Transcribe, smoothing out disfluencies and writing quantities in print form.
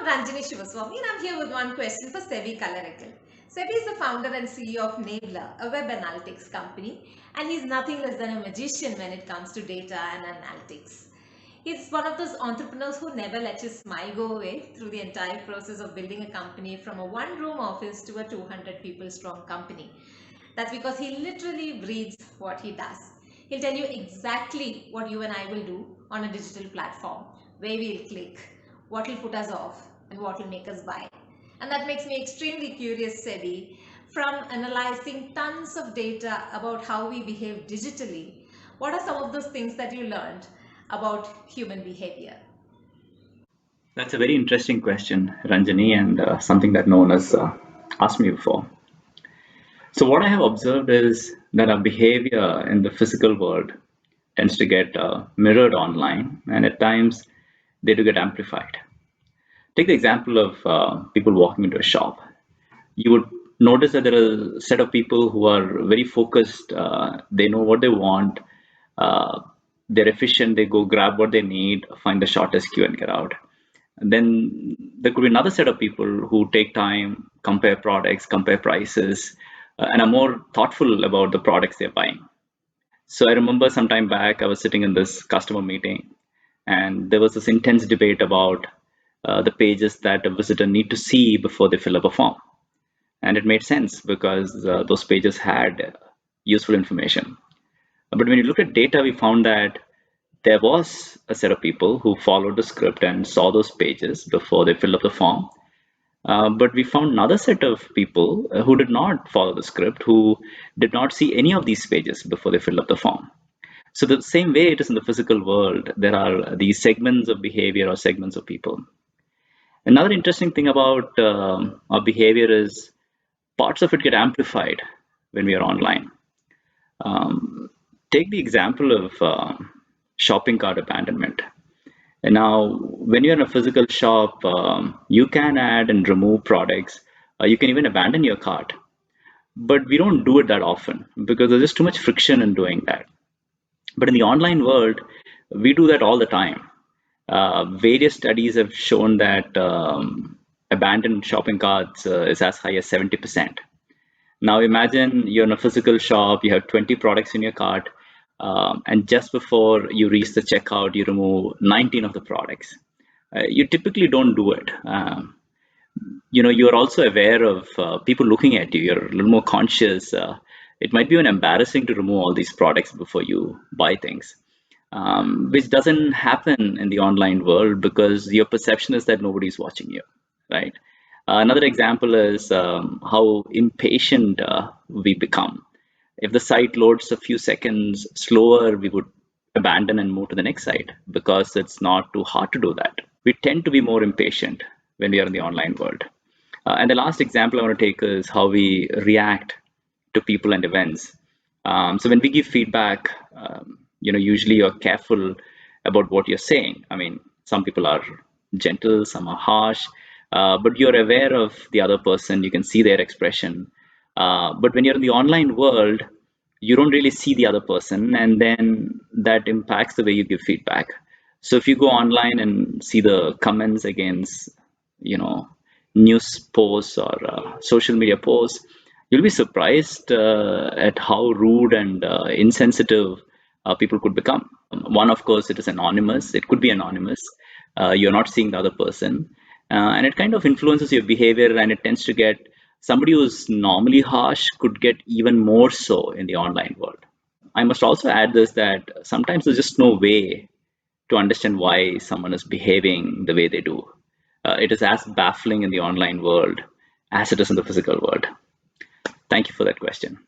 Ranjini and I'm here with one question for Seby Kallarakkal. Seby is the founder and CEO of Nabler, a web analytics company, and he's nothing less than a magician when it comes to data and analytics. He's one of those entrepreneurs who never let his smile go away through the entire process of building a company from a one-room office to a 200 people strong company. That's because he literally breathes what he does. He'll tell you exactly what you and I will do on a digital platform, where we'll click, what will put us off, and what will make us buy. And that makes me extremely curious, Seby, from analyzing tons of data about how we behave digitally. What are some of those things that you learned about human behavior? That's a very interesting question, Ranjini, and something that no one has asked me before. So, what I have observed is that our behavior in the physical world tends to get mirrored online, and at times they do get amplified. Take the example of people walking into a shop. You would notice that there are a set of people who are very focused, they know what they want, uh, they're efficient, they go grab what they need, find the shortest queue, and get out. And then there could be another set of people who take time, compare products, compare prices, and are more thoughtful about the products they're buying. So I remember some time back, I was sitting in this customer meeting, and there was this intense debate about the pages that a visitor need to see before they fill up a form. And it made sense because those pages had useful information. But when you look at data, we found that there was a set of people who followed the script and saw those pages before they filled up the form. But we found another set of people who did not follow the script, who did not see any of these pages before they filled up the form. So the same way it is in the physical world, there are these segments of behavior or segments of people. Another interesting thing about our behavior is parts of it get amplified when we are online. Um, Take the example of shopping cart abandonment. And now, when you're in a physical shop, you can add and remove products. You can even abandon your cart. But we don't do it that often because there's just too much friction in doing that. But in the online world, we do that all the time. Various studies have shown that abandoned shopping carts is as high as 70%. Now imagine you're in a physical shop, you have 20 products in your cart, and just before you reach the checkout, you remove 19 of the products. You typically don't do it. You're also aware of people looking at you. You're a little more conscious. It might be even embarrassing to remove all these products before you buy things, which doesn't happen in the online world because your perception is that nobody's watching you, right? Another example is how impatient we become. If the site loads a few seconds slower, we would abandon and move to the next site because it's not too hard to do that. We tend to be more impatient when we are in the online world. And the last example I want to take is how we react to people and events. So when we give feedback, usually you're careful about what you're saying. I mean, some people are gentle, some are harsh, but you're aware of the other person. You can see their expression. But when you're in the online world, you don't really see the other person, and then that impacts the way you give feedback. So if you go online and see the comments against, news posts or social media posts, you'll be surprised at how rude and insensitive people could become. One, of course, it is anonymous. It could be anonymous. You're not seeing the other person, and it kind of influences your behavior, and it tends to get somebody who's normally harsh could get even more so in the online world. I must also add this that sometimes there's just no way to understand why someone is behaving the way they do. It is as baffling in the online world as it is in the physical world. Thank you for that question.